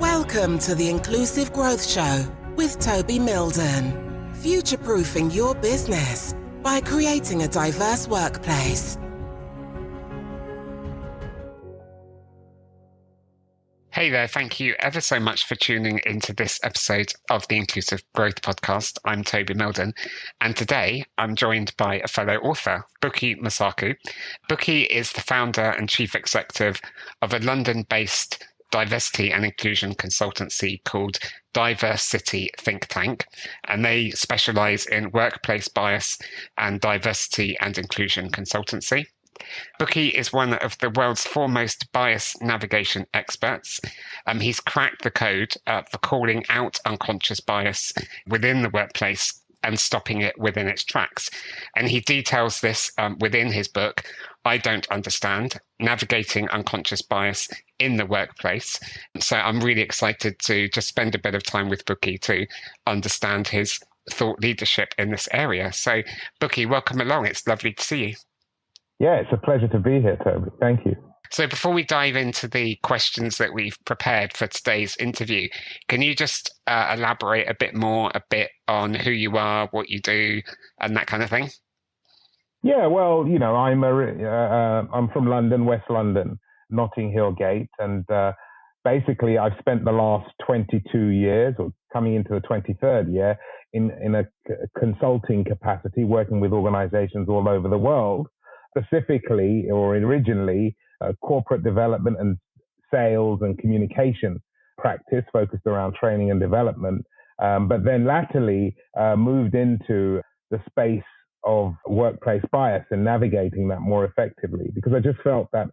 Welcome to the Inclusive Growth Show with Toby Milden. Future-proofing your business by creating a diverse workplace. Hey there, thank you ever so much for tuning into this episode of the Inclusive Growth Podcast. I'm Toby Milden, and today I'm joined by a fellow author, Buki Mosaku. Buki is the founder and chief executive of a London-based diversity and inclusion consultancy called Diversity Think Tank, and they specialize in workplace bias and diversity and inclusion consultancy. Buki is one of the world's foremost bias navigation experts. He's cracked the code for calling out unconscious bias within the workplace and stopping it within its tracks. And he details this within his book, I Don't Understand, Navigating Unconscious Bias in the Workplace. So I'm really excited to just spend a bit of time with Buki to understand his thought leadership in this area. So Buki, welcome along. It's lovely to see you. Yeah, it's a pleasure to be here, Toby. Thank you. So before we dive into the questions that we've prepared for today's interview, can you just elaborate a bit on who you are, what you do, and that kind of thing? Yeah, well, I'm from London, West London, Notting Hill Gate, and basically I've spent the last 22 years, or coming into the 23rd year, in a consulting capacity, working with organizations all over the world. Specifically, or originally, corporate development and sales and communication practice focused around training and development, but then latterly moved into the space of workplace bias and navigating that more effectively, because I just felt that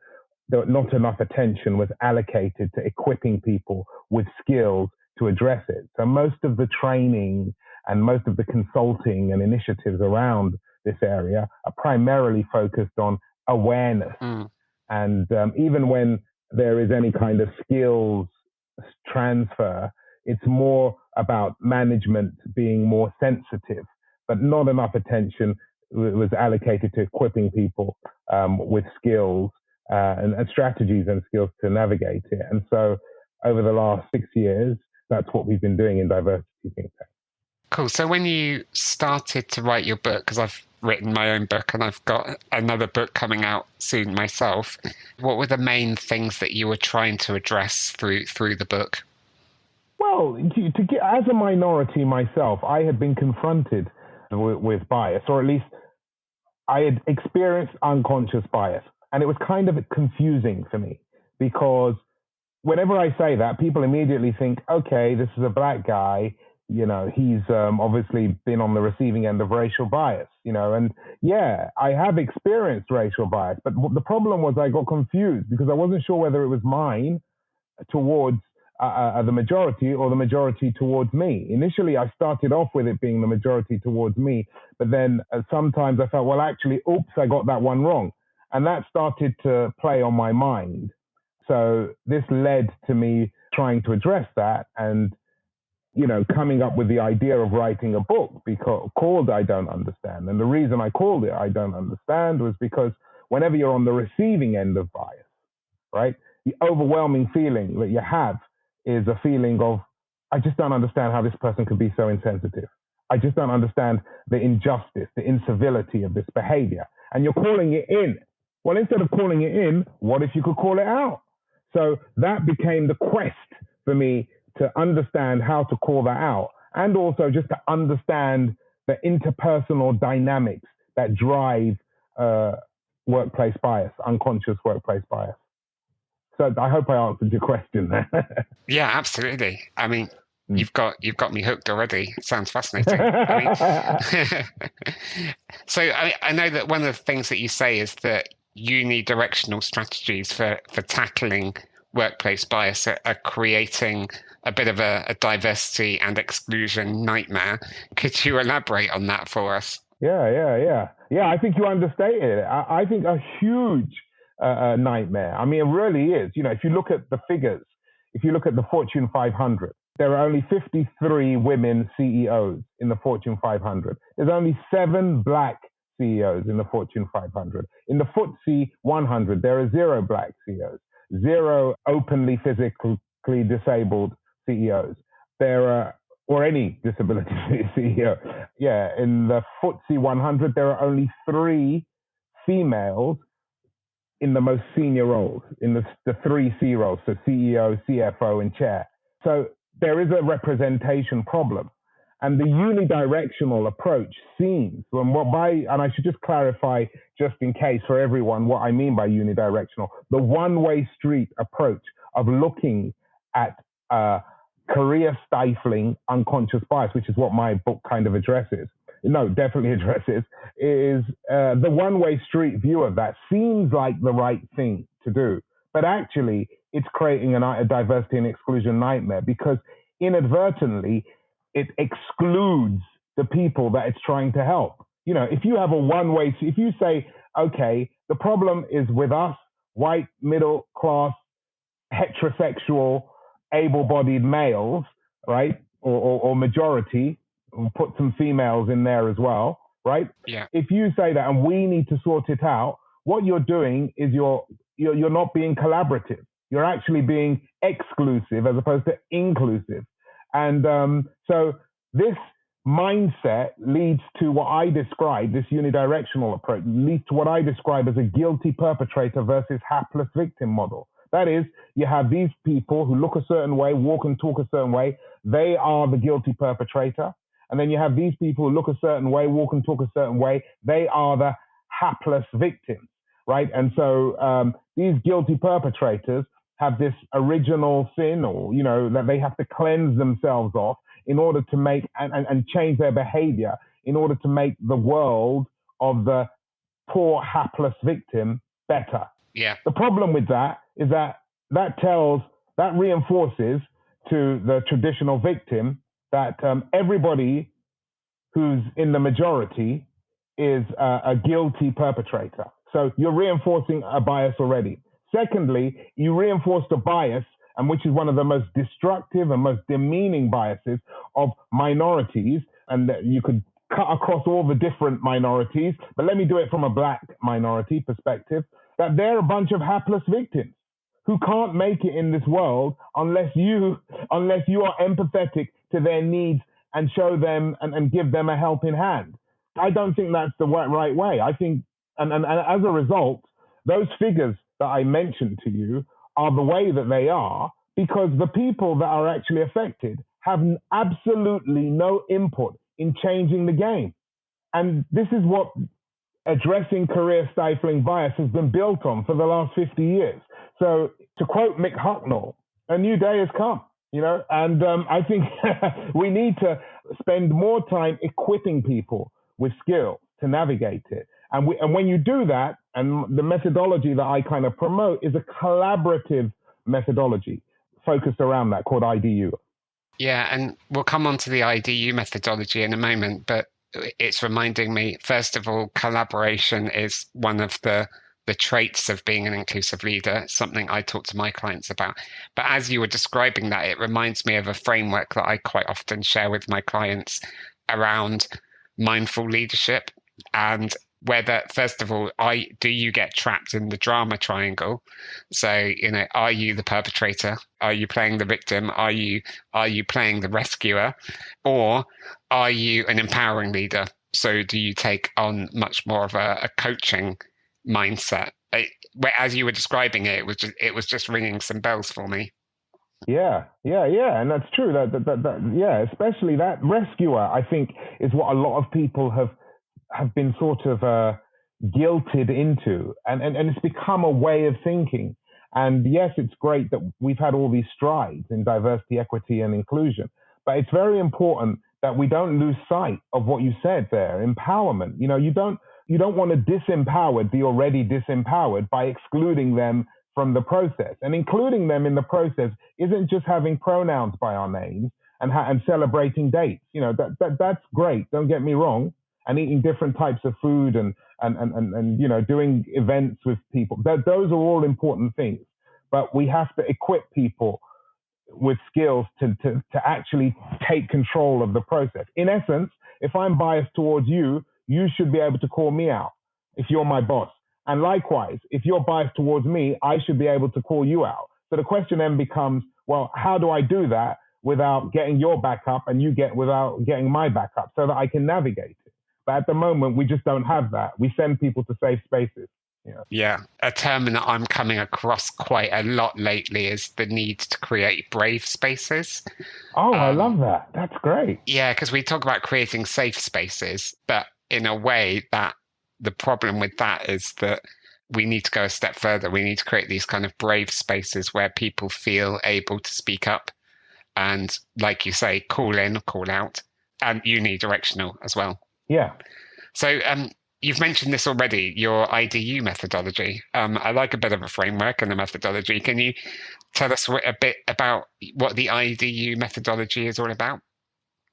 not enough attention was allocated to equipping people with skills to address it. So most of the training and most of the consulting and initiatives around this area are primarily focused on awareness. And even when there is any kind of skills transfer, it's more about management being more sensitive, but not enough attention was allocated to equipping people with skills and strategies and skills to navigate it. And so over the last 6 years, that's what we've been doing in Diversity Think Tank. Cool. So when you started to write your book, because I've written my own book and I've got another book coming out soon myself, what were the main things that you were trying to address through the book? Well, as a minority myself, I had been confronted with bias, or at least I had experienced unconscious bias. And it was kind of confusing for me, because whenever I say that, people immediately think, okay, this is a black guy. He's obviously been on the receiving end of racial bias, and yeah, I have experienced racial bias. But the problem was I got confused because I wasn't sure whether it was mine towards the majority or the majority towards me. Initially, I started off with it being the majority towards me, but then sometimes I felt, well, actually, oops, I got that one wrong. And that started to play on my mind. So this led to me trying to address that and coming up with the idea of writing a book called I Don't Understand. And the reason I called it I Don't Understand was because whenever you're on the receiving end of bias, right, the overwhelming feeling that you have is a feeling of, I just don't understand how this person could be so insensitive. I just don't understand the injustice, the incivility of this behavior. And you're calling it in. Well, instead of calling it in, what if you could call it out? So that became the quest for me, to understand how to call that out, and also just to understand the interpersonal dynamics that drive workplace bias, unconscious workplace bias. So I hope I answered your question there. Yeah, absolutely. I mean, you've got me hooked already. It sounds fascinating. So I know that one of the things that you say is that unidirectional strategies for tackling workplace bias are creating a bit of a diversity and exclusion nightmare. Could you elaborate on that for us? Yeah. I think you understated it. I think a huge nightmare. I mean, it really is. If you look at the figures, if you look at the Fortune 500, there are only 53 women CEOs in the Fortune 500. There's only 7 black CEOs in the Fortune 500. In the FTSE 100, there are 0 black CEOs, 0 openly disabled CEOs. There are, or any disability CEO. Yeah, in the FTSE 100, there are only 3 females in the most senior roles, in the 3 C roles, so CEO, CFO, and chair. So there is a representation problem. And the unidirectional approach seems, and I should just clarify, just in case for everyone, what I mean by unidirectional, the one-way street approach of looking at career-stifling unconscious bias, which is what my book kind of addresses, is the one-way street view of that seems like the right thing to do. But actually, it's creating a diversity and exclusion nightmare, because inadvertently, it excludes the people that it's trying to help. If you have a one-way, if you say, okay, the problem is with us, white, middle class, heterosexual, able-bodied males, right? Or majority, we'll put some females in there as well, right? Yeah. If you say that and we need to sort it out, what you're doing is you're not being collaborative. You're actually being exclusive as opposed to inclusive. And so this mindset leads to what I describe, this unidirectional approach, leads to what I describe as a guilty perpetrator versus hapless victim model. That is, you have these people who look a certain way, walk and talk a certain way. They are the guilty perpetrator. And then you have these people who look a certain way, walk and talk a certain way. They are the hapless victims, right? And so these guilty perpetrators have this original sin, or, that they have to cleanse themselves of in order to make and change their behavior in order to make the world of the poor, hapless victim better. Yeah. The problem with that is that reinforces to the traditional victim that everybody who's in the majority is a guilty perpetrator. So you're reinforcing a bias already. Secondly, you reinforce the bias, and which is one of the most destructive and most demeaning biases of minorities, and that you could cut across all the different minorities, but let me do it from a Black minority perspective, that they're a bunch of hapless victims who can't make it in this world unless you are empathetic to their needs and show them and give them a helping hand. I don't think that's the right way. I think, and as a result, those figures that I mentioned to you are the way that they are because the people that are actually affected have absolutely no input in changing the game. And this is what addressing career stifling bias has been built on for the last 50 years. So to quote Mick Hucknall, a new day has come, and I think we need to spend more time equipping people with skills to navigate it. And when you do that, and the methodology that I kind of promote is a collaborative methodology focused around that called IDU. Yeah, and we'll come on to the IDU methodology in a moment, but it's reminding me, first of all, collaboration is one of the traits of being an inclusive leader, something I talk to my clients about. But as you were describing that, it reminds me of a framework that I quite often share with my clients around mindful leadership, and whether, first of all, do you get trapped in the drama triangle? So, are you the perpetrator? Are you playing the victim? Are you playing the rescuer? Or are you an empowering leader? So do you take on much more of a coaching mindset? As you were describing it, it was just ringing some bells for me. Yeah, and that's true. That especially that rescuer, I think, is what a lot of people have been sort of guilted into, and it's become a way of thinking. And yes, it's great that we've had all these strides in diversity, equity, and inclusion, but it's very important that we don't lose sight of what you said there, empowerment. You don't want to disempower the already disempowered by excluding them from the process. And including them in the process isn't just having pronouns by our names and celebrating dates. That's great. Don't get me wrong. And eating different types of food and doing events with people. Those are all important things. But we have to equip people with skills to actually take control of the process. In essence, if I'm biased towards you, you should be able to call me out if you're my boss. And likewise, if you're biased towards me, I should be able to call you out. So the question then becomes, Well, how do I do that without getting your back up and without getting my back up so that I can navigate it? But at the moment, we just don't have that. We send people to safe spaces. Yeah, a term that I'm coming across quite a lot lately is the need to create brave spaces. Oh, I love that. That's great. Yeah, because we talk about creating safe spaces, but in a way that the problem with that is that we need to go a step further. We need to create these kind of brave spaces where people feel able to speak up and, like you say, call in, call out, and unidirectional as well. Yeah. So you've mentioned this already, your IDU methodology. I like a bit of a framework and a methodology. Can you tell us a bit about what the IDU methodology is all about?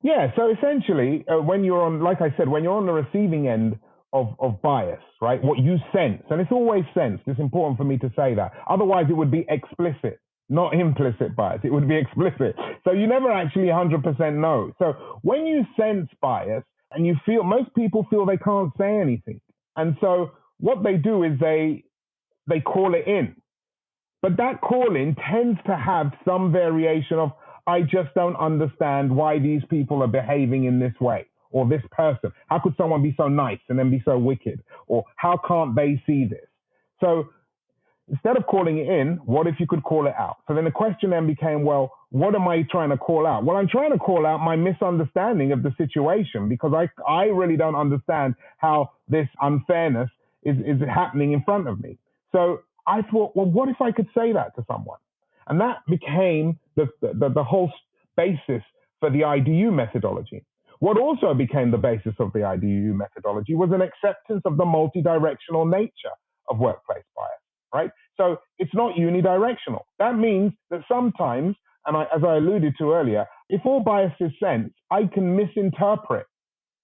Yeah, so essentially, when you're on, like I said, when you're on the receiving end of bias, right, what you sense, and it's always sensed, it's important for me to say that. Otherwise, it would be explicit, not implicit bias. It would be explicit. So you never actually 100% know. So when you sense bias, and most people feel they can't say anything. And so what they do is they call it in. But that call in tends to have some variation of, I just don't understand why these people are behaving in this way, or this person. How could someone be so nice and then be so wicked? Or how can't they see this? So instead of calling it in, what if you could call it out? So then the question then became, well, what am I trying to call out? Well, I'm trying to call out my misunderstanding of the situation, because I really don't understand how this unfairness is happening in front of me. So I thought, well, what if I could say that to someone? And that became the whole basis for the IDU methodology. What also became the basis of the IDU methodology was an acceptance of the multidirectional nature of workplace bias, right? So it's not unidirectional. That means that sometimes, and as I alluded to earlier, if all bias is sensed, I can misinterpret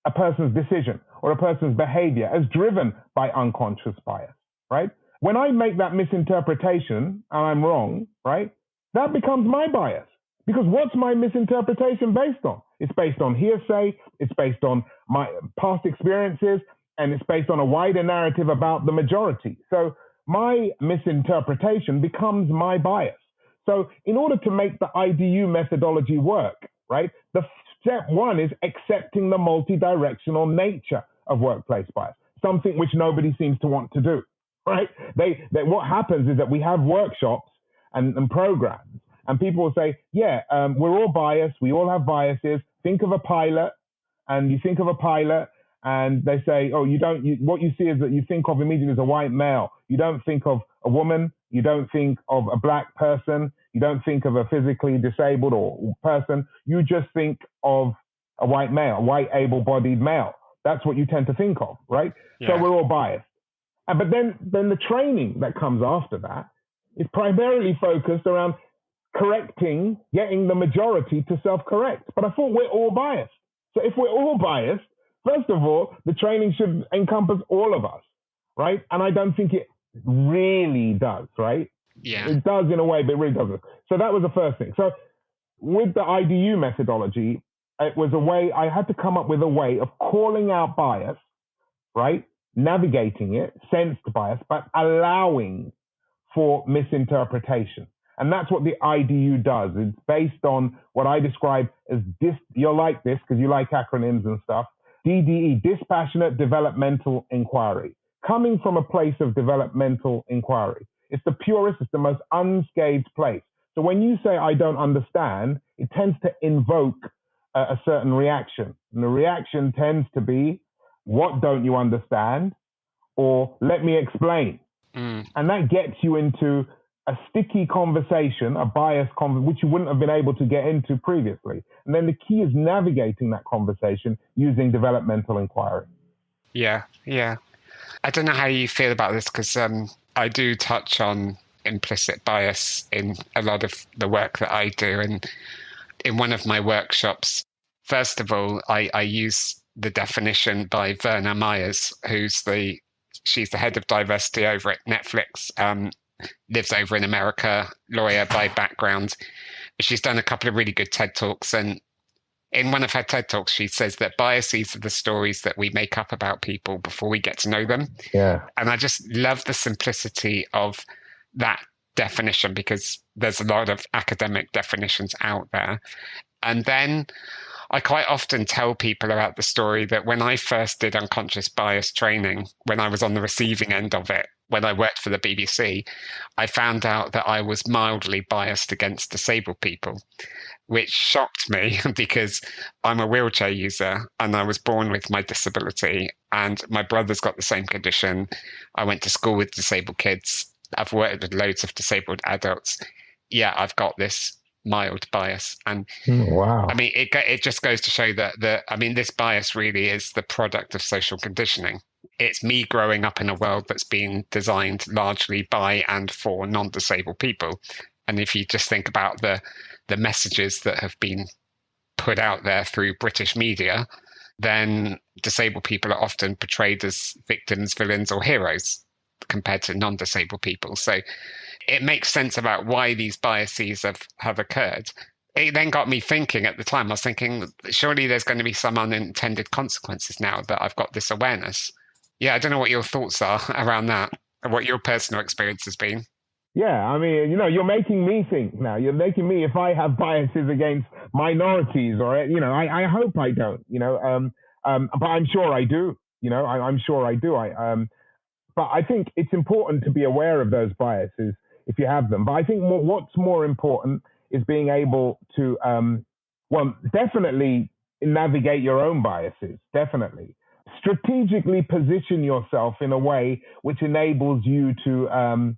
a person's decision or a person's behavior as driven by unconscious bias, right? When I make that misinterpretation and I'm wrong, right, that becomes my bias. Because what's my misinterpretation based on? It's based on hearsay, it's based on my past experiences, and it's based on a wider narrative about the majority. So my misinterpretation becomes my bias. So in order to make the IDU methodology work, right, the step one is accepting the multidirectional nature of workplace bias, something which nobody seems to want to do, right? What happens is that we have workshops and programs, and people will say, we're all biased, we all have biases. Think of a pilot, and you think of a pilot, and they say, what you see is that you think of immediately as a white male. You don't think of a woman, you don't think of a black person, you don't think of a physically disabled or person, you just think of a white male, white able-bodied male. That's what you tend to think of, right? Yeah. So we're all biased. But then the training that comes after that is primarily focused around correcting, getting the majority to self-correct. But I thought we're all biased. So if we're all biased, first of all, the training should encompass all of us, right? And I don't think it really does, right? Yeah. It does in a way, but it really doesn't. So that was the first thing. So with the IDU methodology, it was a way, I had to come up with a way of calling out bias, right? Navigating it, sensed bias, but allowing for misinterpretation. And that's what the IDU does. It's based on what I describe as you'll like this because you like acronyms and stuff. DDE, dispassionate developmental inquiry. Coming from a place of developmental inquiry. It's the purest, it's the most unscathed place. So when you say, I don't understand, it tends to invoke a certain reaction. And the reaction tends to be, what don't you understand? Or let me explain. And that gets you into a sticky conversation, a biased conversation, which you wouldn't have been able to get into previously. And then the key is navigating that conversation using developmental inquiry. Yeah. I don't know how you feel about this because I do touch on implicit bias in a lot of the work that I do. And in one of my workshops, first of all, I use the definition by Verna Myers, she's the head of diversity over at Netflix, lives over in America, lawyer by background. She's done a couple of really good TED Talks. And in one of her TED Talks, she says that biases are the stories that we make up about people before we get to know them. Yeah. And I just love the simplicity of that definition, because there's a lot of academic definitions out there. And then I quite often tell people about the story that when I first did unconscious bias training, when I was on the receiving end of it, when I worked for the BBC, I found out that I was mildly biased against disabled people, which shocked me because I'm a wheelchair user and I was born with my disability, and my brother's got the same condition. I went to school with disabled kids. I've worked with loads of disabled adults. Yeah, I've got this mild bias. And wow. I mean, it just goes to show that this bias really is the product of social conditioning. It's me growing up in a world that's been designed largely by and for non-disabled people. And if you just think about the messages that have been put out there through British media, then disabled people are often portrayed as victims, villains, or heroes compared to non-disabled people. So it makes sense about why these biases have occurred. It then got me thinking at the time, I was thinking, surely there's going to be some unintended consequences now that I've got this awareness. Yeah, I don't know what your thoughts are around that, and what your personal experience has been. Yeah, I mean, you're making me think now. You're making me, if I have biases against minorities, or, I hope I don't, but I'm sure I do, I'm sure I do. But I think it's important to be aware of those biases if you have them. But I think what's more important is being able to, definitely navigate your own biases, definitely. Strategically position yourself in a way which enables you to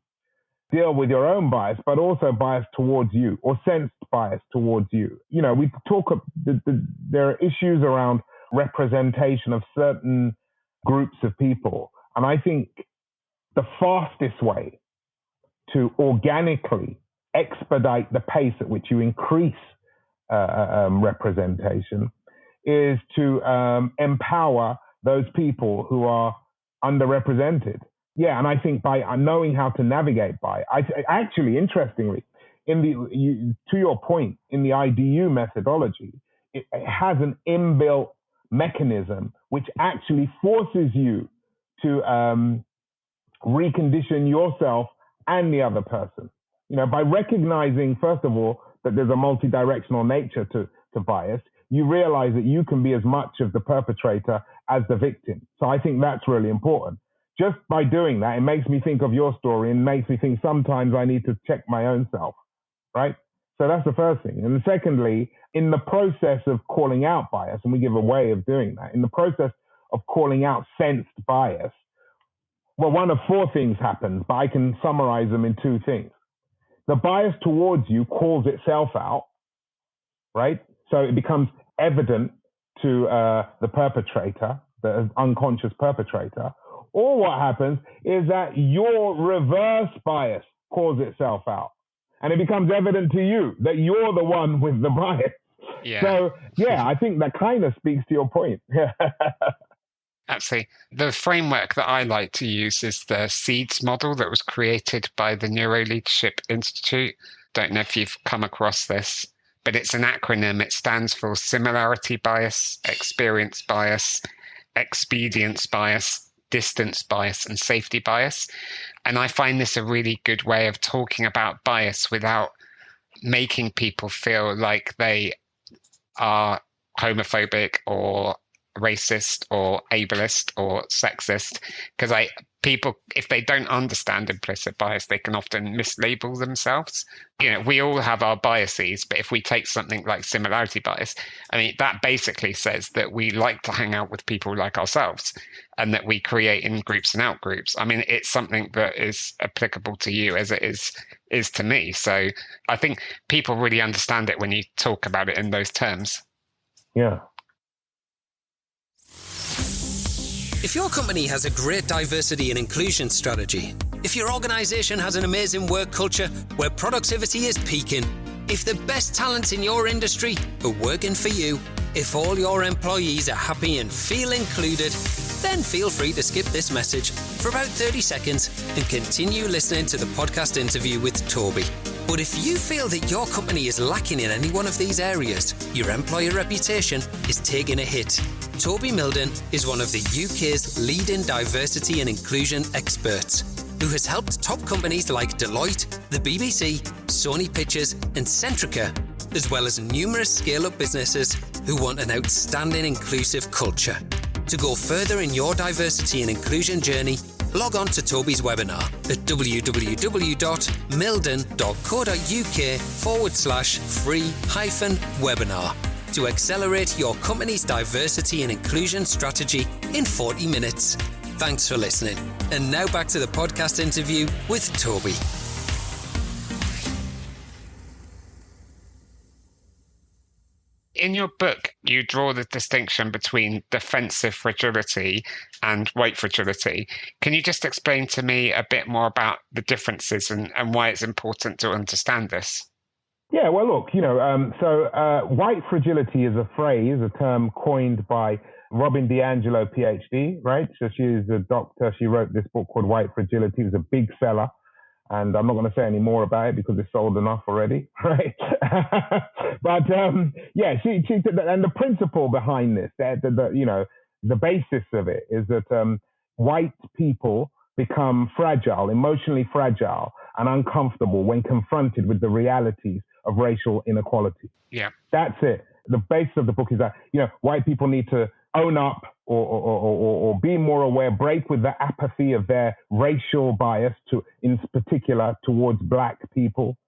deal with your own bias, but also bias towards you, or sensed bias towards you. We talk, there are issues around representation of certain groups of people. And I think the fastest way to organically expedite the pace at which you increase representation is to empower those people who are underrepresented. Yeah, and I think by knowing how to navigate actually, interestingly, to your point, in the IDU methodology, it has an inbuilt mechanism which actually forces you to recondition yourself and the other person. By recognizing, first of all, that there's a multidirectional nature to bias, you realize that you can be as much of the perpetrator as the victim. So I think that's really important. Just by doing that, it makes me think of your story and makes me think sometimes I need to check my own self, right? So that's the first thing. And secondly, in the process of calling out bias, and we give a way of doing that, in the process of calling out sensed bias, well, one of four things happens, but I can summarize them in two things. The bias towards you calls itself out, right? So it becomes evident to the perpetrator, the unconscious perpetrator. Or what happens is that your reverse bias calls itself out. And it becomes evident to you that you're the one with the bias. Yeah. So, I think that kind of speaks to your point. Absolutely. The framework that I like to use is the SEEDS model that was created by the Neuro Leadership Institute. Don't know if you've come across this, but it's an acronym. It stands for similarity bias, experience bias, expedience bias, distance bias, and safety bias. And I find this a really good way of talking about bias without making people feel like they are homophobic or racist or ableist or sexist, because people, if they don't understand implicit bias, they can often mislabel themselves. We all have our biases, but if we take something like similarity bias, I mean, that basically says that we like to hang out with people like ourselves and that we create in groups and out groups. I mean, it's something that is applicable to you as it is to me. So I think people really understand it when you talk about it in those terms. Yeah. If your company has a great diversity and inclusion strategy, if your organisation has an amazing work culture where productivity is peaking, if the best talent in your industry are working for you, if all your employees are happy and feel included, then feel free to skip this message for about 30 seconds and continue listening to the podcast interview with Toby. But if you feel that your company is lacking in any one of these areas, your employer reputation is taking a hit. Toby Milden is one of the UK's leading diversity and inclusion experts. who has helped top companies like Deloitte, the BBC, Sony Pictures, and Centrica, as well as numerous scale-up businesses who want an outstanding inclusive culture. To go further in your diversity and inclusion journey, log on to Toby's webinar at www.milden.co.uk/free-webinar to accelerate your company's diversity and inclusion strategy in 40 minutes. Thanks for listening. And now back to the podcast interview with Toby. In your book, you draw the distinction between defensive fragility and white fragility. Can you just explain to me a bit more about the differences and why it's important to understand this? Yeah, well, look, white fragility is a phrase, a term coined by Robin DiAngelo, PhD, right? So she is a doctor. She wrote this book called White Fragility. It was a big seller. And I'm not going to say any more about it because it's sold enough already, right? But she and the principle behind this, the basis of it is that white people become fragile, emotionally fragile and uncomfortable when confronted with the realities of racial inequality. Yeah, that's it. The basis of the book is that white people need to own up or be more aware, break with the apathy of their racial bias in particular towards black people.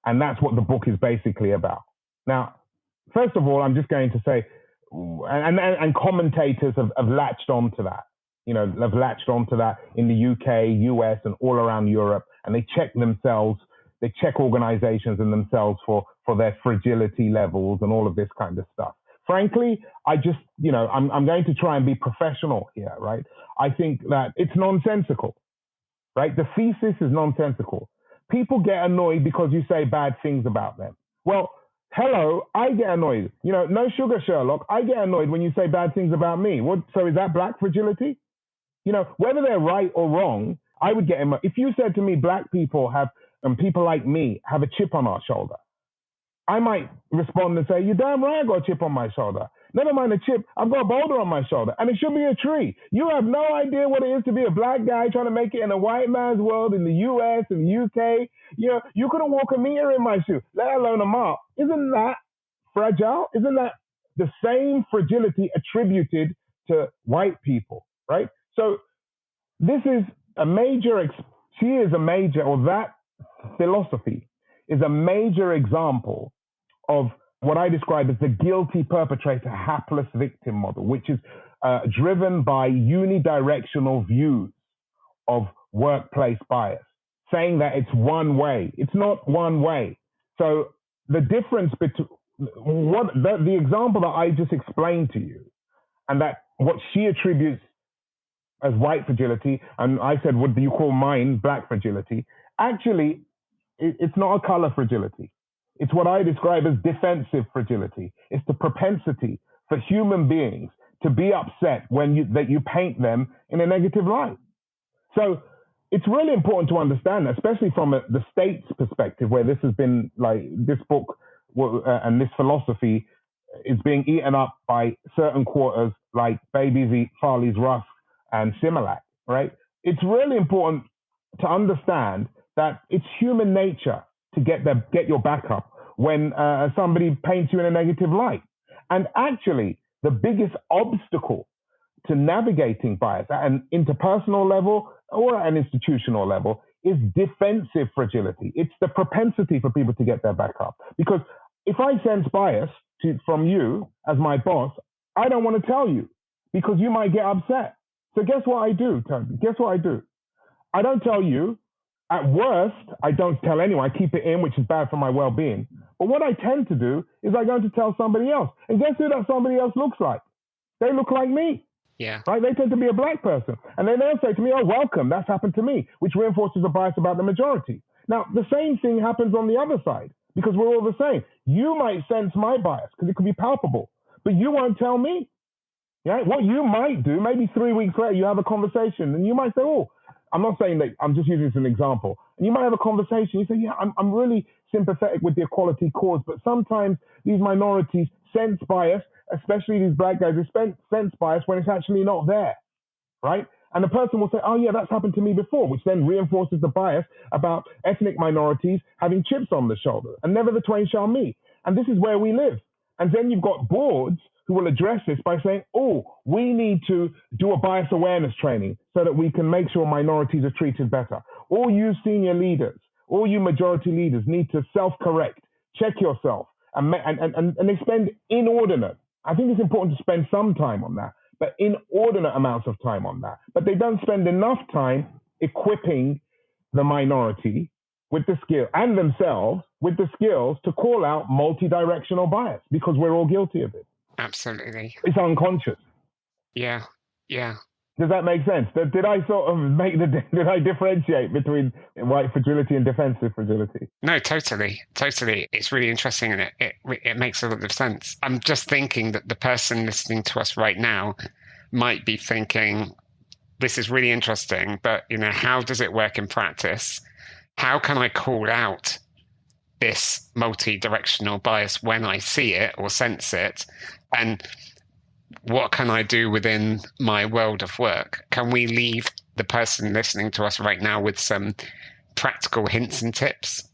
And that's what the book is basically about. Now, first of all, I'm just going to say, and commentators have latched onto that, have latched onto that in the UK, US, and all around Europe. And they check organizations and themselves for their fragility levels and all of this kind of stuff. Frankly, I'm going to try and be professional here, right? I think that it's nonsensical, right? The thesis is nonsensical. People get annoyed because you say bad things about them. Well, hello, I get annoyed. No sugar, Sherlock. I get annoyed when you say bad things about me. So is that black fragility? Whether they're right or wrong, I would get annoyed. If you said to me, black people and people like me have a chip on our shoulder, I might respond and say, you're damn right I got a chip on my shoulder. Never mind a chip, I've got a boulder on my shoulder, and it should be a tree. You have no idea what it is to be a black guy trying to make it in a white man's world in the US and the UK. You couldn't walk a meter in my shoe, let alone a mile. Isn't that fragile? Isn't that the same fragility attributed to white people, right? So this is that philosophy is a major example of what I describe as the guilty perpetrator, hapless victim model, which is driven by unidirectional views of workplace bias, saying that it's one way. It's not one way. So the difference between the example that I just explained to you, and that what she attributes as white fragility, and I said, what do you call mine black fragility? Actually, it's not a color fragility. It's what I describe as defensive fragility. It's the propensity for human beings to be upset that you paint them in a negative light. So it's really important to understand that, especially from the state's perspective, where this has been like this book and this philosophy is being eaten up by certain quarters like Babies Eat Farley's Rusk and Similac, right? It's really important to understand that it's human nature to get your back up when somebody paints you in a negative light. And actually, the biggest obstacle to navigating bias at an interpersonal level or at an institutional level is defensive fragility. It's the propensity for people to get their back up. Because if I sense bias from you as my boss, I don't want to tell you because you might get upset. So guess what I do, Toby? Guess what I do? I don't tell you. At worst, I don't tell anyone. I keep it in, which is bad for my well-being. But what I tend to do is I go to tell somebody else. And guess who that somebody else looks like? They look like me. Yeah. Right? They tend to be a black person. And then they'll say to me, oh, welcome. That's happened to me, which reinforces a bias about the majority. Now, the same thing happens on the other side because we're all the same. You might sense my bias because it could be palpable, but you won't tell me. Yeah? What you might do, maybe 3 weeks later, you have a conversation and you might say, oh, I'm not saying that, I'm just using this as an example. And you might have a conversation. You say, yeah, I'm really sympathetic with the equality cause, but sometimes these minorities sense bias, especially these black guys, they sense bias when it's actually not there, right? And the person will say, oh yeah, that's happened to me before, which then reinforces the bias about ethnic minorities having chips on the shoulder, and never the twain shall meet. And this is where we live. And then you've got boards who will address this by saying, oh, we need to do a bias awareness training so that we can make sure minorities are treated better. All you senior leaders, all you majority leaders need to self-correct, check yourself, and they spend inordinate. I think it's important to spend some time on that, but inordinate amounts of time on that. But they don't spend enough time equipping the minority with the skill and themselves with the skills to call out multi-directional bias, because we're all guilty of it. Absolutely. It's unconscious. Yeah. Does that make sense? Did I sort of did I differentiate between white fragility and defensive fragility? No, totally. It's really interesting, and it makes a lot of sense. I'm just thinking that the person listening to us right now might be thinking, this is really interesting, but how does it work in practice? How can I call out this multi-directional bias when I see it or sense it? And what can I do within my world of work? Can we leave the person listening to us right now with some practical hints and tips?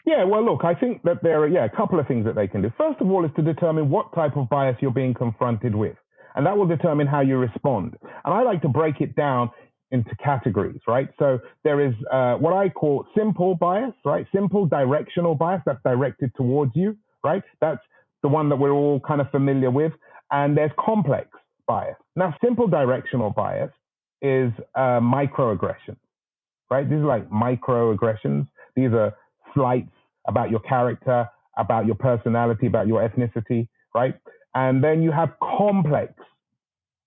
Yeah, well, look, I think that there are a couple of things that they can do. First of all is to determine what type of bias you're being confronted with. And that will determine how you respond. And I like to break it down into categories, right? So there is what I call simple bias, right? Simple directional bias that's directed towards you, right? That's the one that we're all kind of familiar with. And there's complex bias. Now, simple directional bias is microaggression, right? These are like microaggressions. These are slights about your character, about your personality, about your ethnicity, right? And then you have complex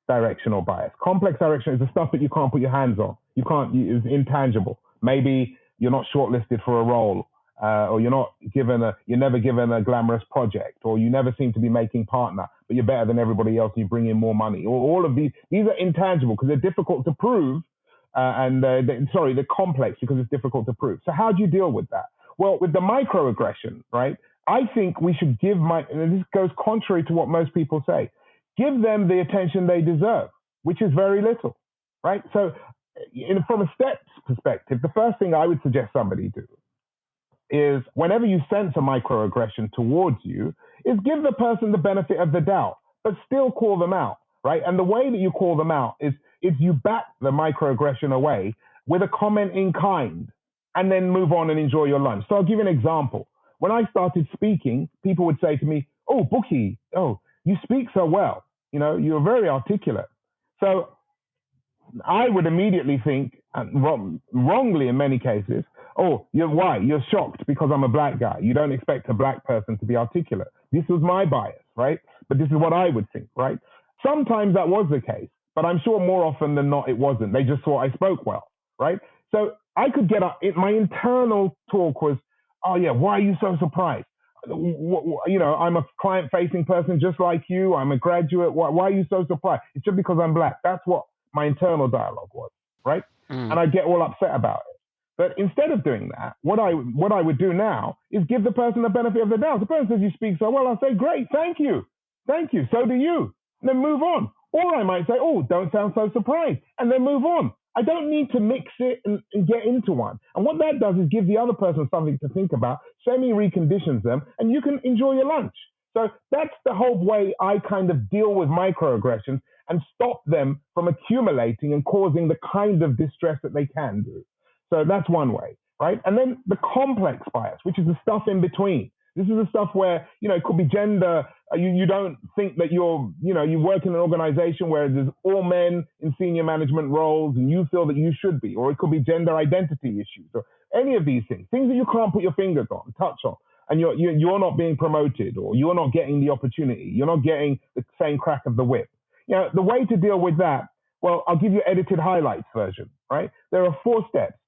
directional bias. Complex direction is the stuff that you can't put your hands on. It's intangible. Maybe you're not shortlisted for a role, or you're never given a glamorous project, or you never seem to be making partner, but you're better than everybody else and you bring in more money. Or all of these are intangible because they're difficult to prove, they're complex because it's difficult to prove. So how do you deal with that? Well, with the microaggression, right? I think we should and this goes contrary to what most people say, give them the attention they deserve, which is very little, right? So from a steps perspective, the first thing I would suggest somebody do is whenever you sense a microaggression towards you, is give the person the benefit of the doubt, but still call them out, right? And the way that you call them out is you back the microaggression away with a comment in kind and then move on and enjoy your lunch. So I'll give you an example. When I started speaking, people would say to me, oh, Buki, you speak so well. You're very articulate. So I would immediately think, wrongly in many cases, you're shocked because I'm a black guy. You don't expect a black person to be articulate. This was my bias, right? But this is what I would think, right? Sometimes that was the case, but I'm sure more often than not it wasn't. They just thought I spoke well, right? So I could get up. My internal talk was, oh yeah, why are you so surprised? I'm a client-facing person just like you. I'm a graduate. Why are you so surprised? It's just because I'm black. That's what my internal dialogue was, right? And I get all upset about it. But instead of doing that, what I would do now is give the person the benefit of the doubt. The person says, you speak so well. I'll say, great, thank you. So do you. And then move on. Or I might say, oh, don't sound so surprised. And then move on. I don't need to mix it and get into one. And what that does is give the other person something to think about, semi-reconditions them, and you can enjoy your lunch. So that's the whole way I kind of deal with microaggressions and stop them from accumulating and causing the kind of distress that they can do. So that's one way, right? And then the complex bias, which is the stuff in between. This is the stuff where, it could be gender. You don't think that you work in an organization where there's all men in senior management roles and you feel that you should be, or it could be gender identity issues or any of these things that you can't put your fingers on, touch on, and you're not being promoted or you're not getting the opportunity. You're not getting the same crack of the whip. The way to deal with that, well, I'll give you edited highlights version, right? There are 4 steps.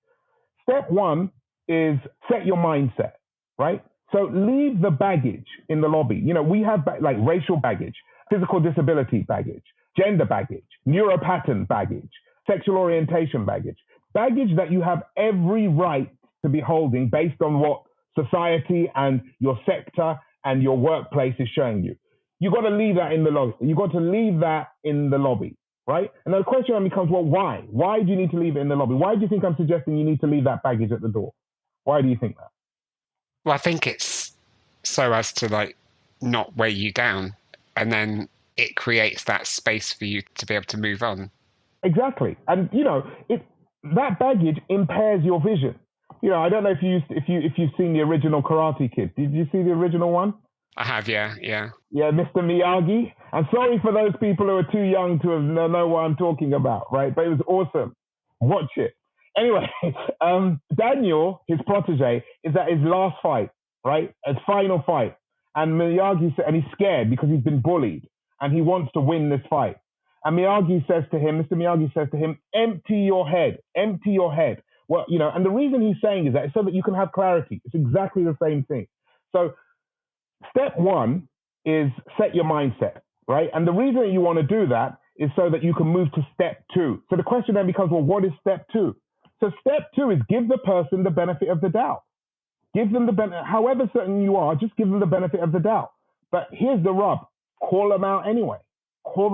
Step 1 is set your mindset, right? So leave the baggage in the lobby. We have like racial baggage, physical disability baggage, gender baggage, neuropattern baggage, sexual orientation baggage that you have every right to be holding based on what society and your sector and your workplace is showing you. You've got to leave that in the lobby. You've got to leave that in the lobby. right? And then the question then becomes, well, why? Why do you need to leave it in the lobby? Why do you think I'm suggesting you need to leave that baggage at the door? Why do you think that? Well, I think it's so as to like not weigh you down, and then it creates that space for you to be able to move on. Exactly. And, that baggage impairs your vision. I don't know if you've seen the original Karate Kid. Did you see the original one? I have, yeah. Yeah, Mr. Miyagi. I'm sorry for those people who are too young to know what I'm talking about, right? But it was awesome. Watch it. Anyway, Daniel, his protege, is at his last fight, right? His final fight. And Miyagi said, and he's scared because he's been bullied and he wants to win this fight. And Mr. Miyagi says to him, empty your head. Well, and the reason he's saying is that it's so that you can have clarity. It's exactly the same thing. So step one is set your mindset, right? And the reason that you want to do that is so that you can move to step two. So the question then becomes, well, what is step two? So step two is give the person the benefit of the doubt. Give them the benefit, however certain you are, just give them the benefit of the doubt. But here's the rub, call them out anyway. So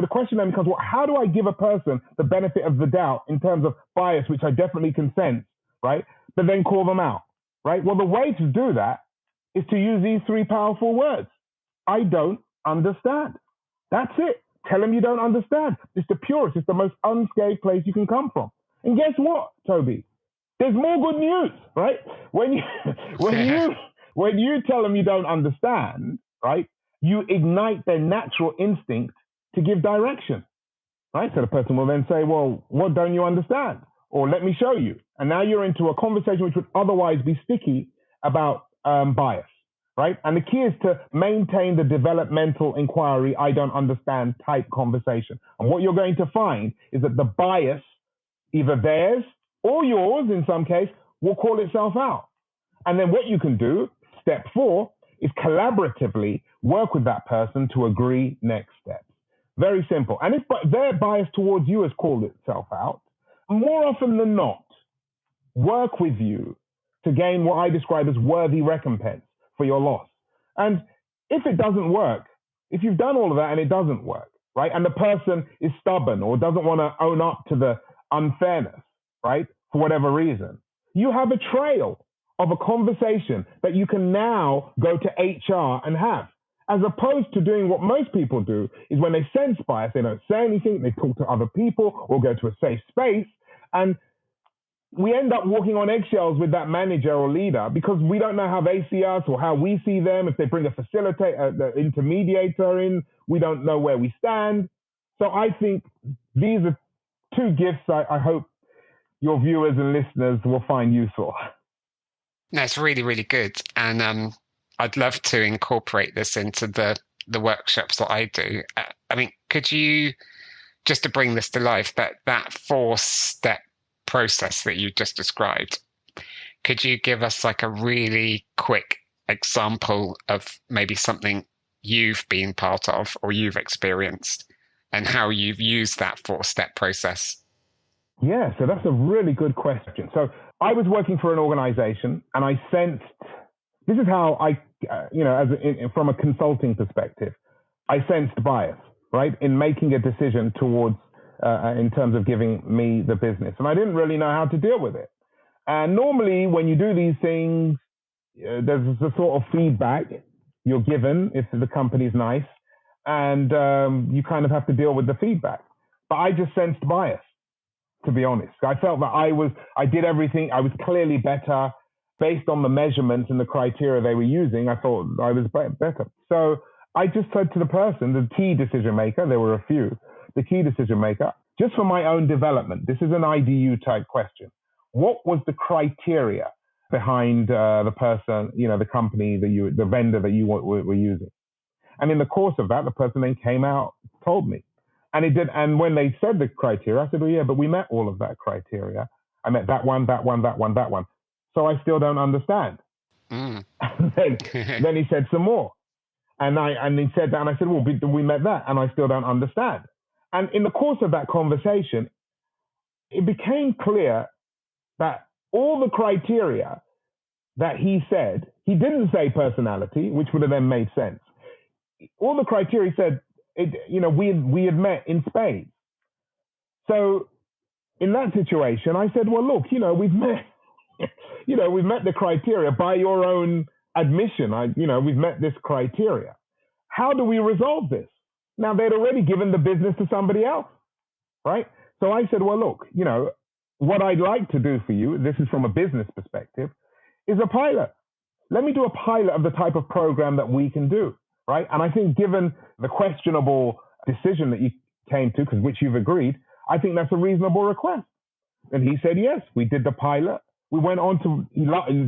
the question then becomes, well, how do I give a person the benefit of the doubt in terms of bias, which I definitely can sense, right? But then call them out, right? Well, the way to do that is to use these three powerful words. I don't understand. That's it. Tell them you don't understand. It's the purest, it's the most unscathed place you can come from. And guess what, Toby? There's more good news, right? When you tell them you don't understand, right? You ignite their natural instinct to give direction, right? So the person will then say, well, what don't you understand? Or let me show you. And now you're into a conversation which would otherwise be sticky about bias, right? And the key is to maintain the developmental inquiry, I don't understand type conversation. And what you're going to find is that the bias, either theirs or yours in some case, will call itself out. And then what you can do, step 4, is collaboratively work with that person to agree next steps. Very simple. And if their bias towards you has called itself out, more often than not, work with you to gain what I describe as worthy recompense for your loss. And if it doesn't work, if you've done all of that and it doesn't work, right, and the person is stubborn or doesn't want to own up to the unfairness, right, for whatever reason, you have a trail of a conversation that you can now go to HR and have, as opposed to doing what most people do is when they sense bias, they don't say anything, they talk to other people or go to a safe space, and we end up walking on eggshells with that manager or leader because we don't know how they see us or how we see them. If they bring a facilitator, the intermediator in, we don't know where we stand. So I think these are 2 gifts I hope your viewers and listeners will find useful. No, it's really, really good. And I'd love to incorporate this into the workshops that I do. I mean, could you, just to bring this to life, that 4-step process that you just described, could you give us like a really quick example of maybe something you've been part of or you've experienced and how you've used that 4-step process? Yeah, so that's a really good question. So I was working for an organization and I sensed, this is how I, from a consulting perspective, I sensed bias, right, in making a decision towards, in terms of giving me the business. And I didn't really know how to deal with it. And normally when you do these things, there's a sort of feedback you're given if the company's nice, and you kind of have to deal with the feedback. But I just sensed bias, to be honest. I felt that I did everything. I was clearly better based on the measurements and the criteria they were using. I thought I was better. So I just said to the person, the key decision maker, there were a few, the key decision maker, just for my own development, this is an IDU type question. What was the criteria behind the person, the company, the vendor that you were using? And in the course of that, the person then came out, told me. And it did. And when they said the criteria, I said, well, yeah, but we met all of that criteria. I met that one. So I still don't understand. And then he said some more. And he said that, and I said, well, we met that, and I still don't understand. And in the course of that conversation, it became clear that all the criteria that he said, he didn't say personality, which would have then made sense. All the criteria said, we had met in spades. So in that situation, I said, well, look, we've met, we've met the criteria by your own admission. We've met this criteria. How do we resolve this? Now, they'd already given the business to somebody else, right? So I said, well, look, what I'd like to do for you, this is from a business perspective, is a pilot. Let me do a pilot of the type of program that we can do, right? And I think given the questionable decision that you came to, which you've agreed, I think that's a reasonable request. And he said, yes, we did the pilot. We went on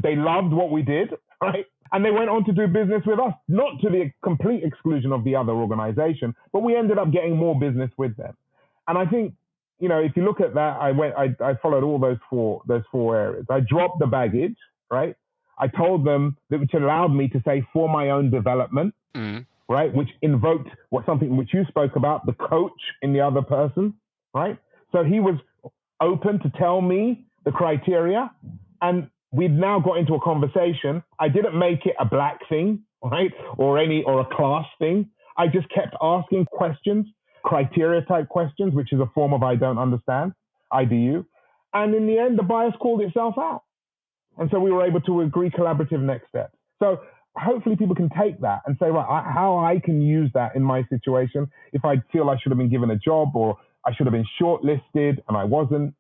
they loved what we did, right? And they went on to do business with us, not to the complete exclusion of the other organization, but we ended up getting more business with them. And I think, if you look at that, I followed all those four areas. I dropped the baggage, right? I told them which allowed me to say for my own development, right? Which invoked something which you spoke about, the coach in the other person, right? So he was open to tell me the criteria, and we've now got into a conversation. I didn't make it a black thing, right? Or a class thing. I just kept asking questions, criteria type questions, which is a form of I don't understand, IDU. And in the end, the bias called itself out. And so we were able to agree collaborative next steps. So hopefully people can take that and say, right, how I can use that in my situation. If I feel I should have been given a job or I should have been shortlisted and I wasn't.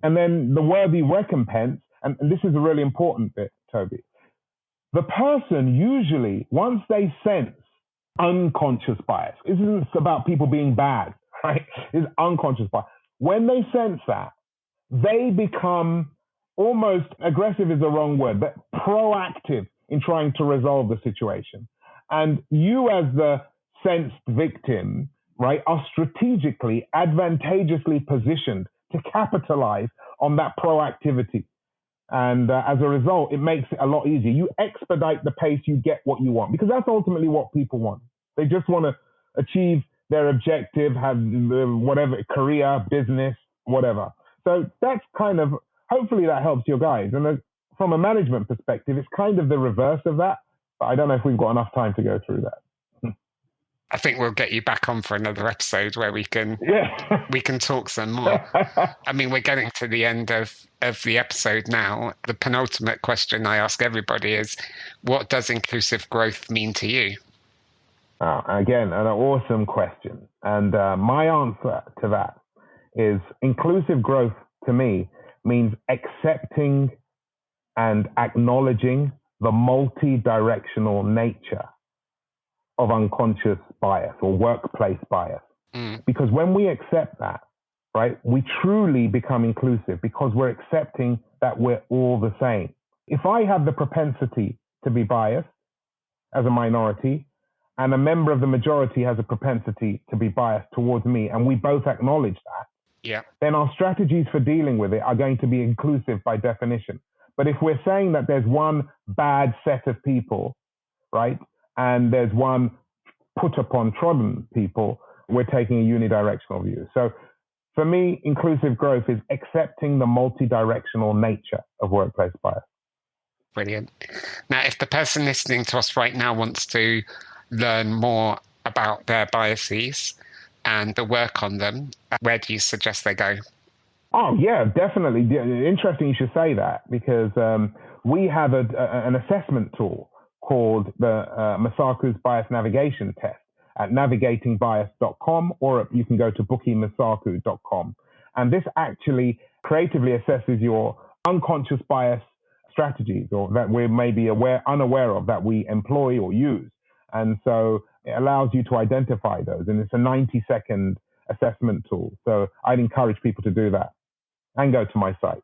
And then the worthy recompense, and this is a really important bit, Toby. The person usually, once they sense unconscious bias, this isn't about people being bad, right? It's unconscious bias. When they sense that, they become almost, aggressive is the wrong word, but proactive in trying to resolve the situation. And you as the sensed victim, right, are strategically, advantageously positioned to capitalize on that proactivity. And as a result, it makes it a lot easier. You expedite the pace, you get what you want, because that's ultimately what people want. They just want to achieve their objective, have whatever, career, business, whatever. So that's hopefully that helps your guys. And from a management perspective, it's kind of the reverse of that. But I don't know if we've got enough time to go through that. I think we'll get you back on for another episode where we can talk some more. I mean, we're getting to the end of the episode now. The penultimate question I ask everybody is, what does inclusive growth mean to you? Again, an awesome question. And my answer to that is inclusive growth to me means accepting and acknowledging the multi-directional nature of unconscious bias or workplace bias. Because when we accept that, right, we truly become inclusive because we're accepting that we're all the same. If I have the propensity to be biased as a minority and a member of the majority has a propensity to be biased towards me, and we both acknowledge that, then our strategies for dealing with it are going to be inclusive by definition. But if we're saying that there's one bad set of people, right, and there's one put upon trodden people, we're taking a unidirectional view. So for me, inclusive growth is accepting the multi-directional nature of workplace bias. Brilliant. Now, if the person listening to us right now wants to learn more about their biases and the work on them, where do you suggest they go? Oh, yeah, definitely. Interesting you should say that, because we have an assessment tool called the Mosaku's Bias Navigation Test at navigatingbias.com, or you can go to bukimosaku.com. And this actually creatively assesses your unconscious bias strategies, or that we may be unaware of, that we employ or use. And so it allows you to identify those. And it's a 90-second assessment tool. So I'd encourage people to do that and go to my site.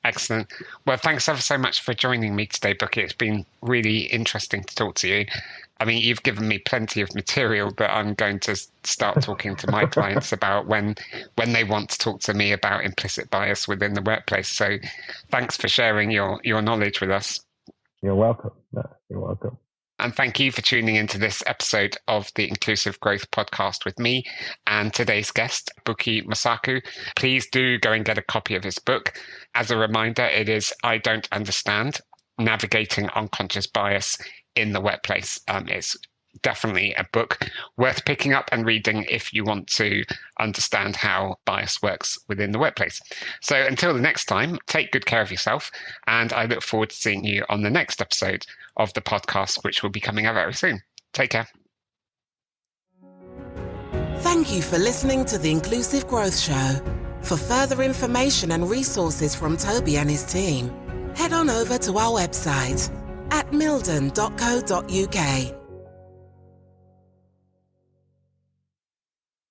Excellent. Well, thanks ever so much for joining me today, Buki. It's been really interesting to talk to you. I mean, you've given me plenty of material that I'm going to start talking to my clients about when they want to talk to me about implicit bias within the workplace. So thanks for sharing your knowledge with us. You're welcome. You're welcome. And thank you for tuning into this episode of the Inclusive Growth Podcast with me and today's guest, Buki Mosaku. Please do go and get a copy of his book. As a reminder, it is I Don't Understand, Navigating Unconscious Bias in the Workplace. It's definitely a book worth picking up and reading if you want to understand how bias works within the workplace. So until the next time, take good care of yourself, and I look forward to seeing you on the next episode of the podcast, which will be coming out very soon. Take care. Thank you for listening to the Inclusive Growth Show. For further information and resources from Toby and his team, head on over to our website at milden.co.uk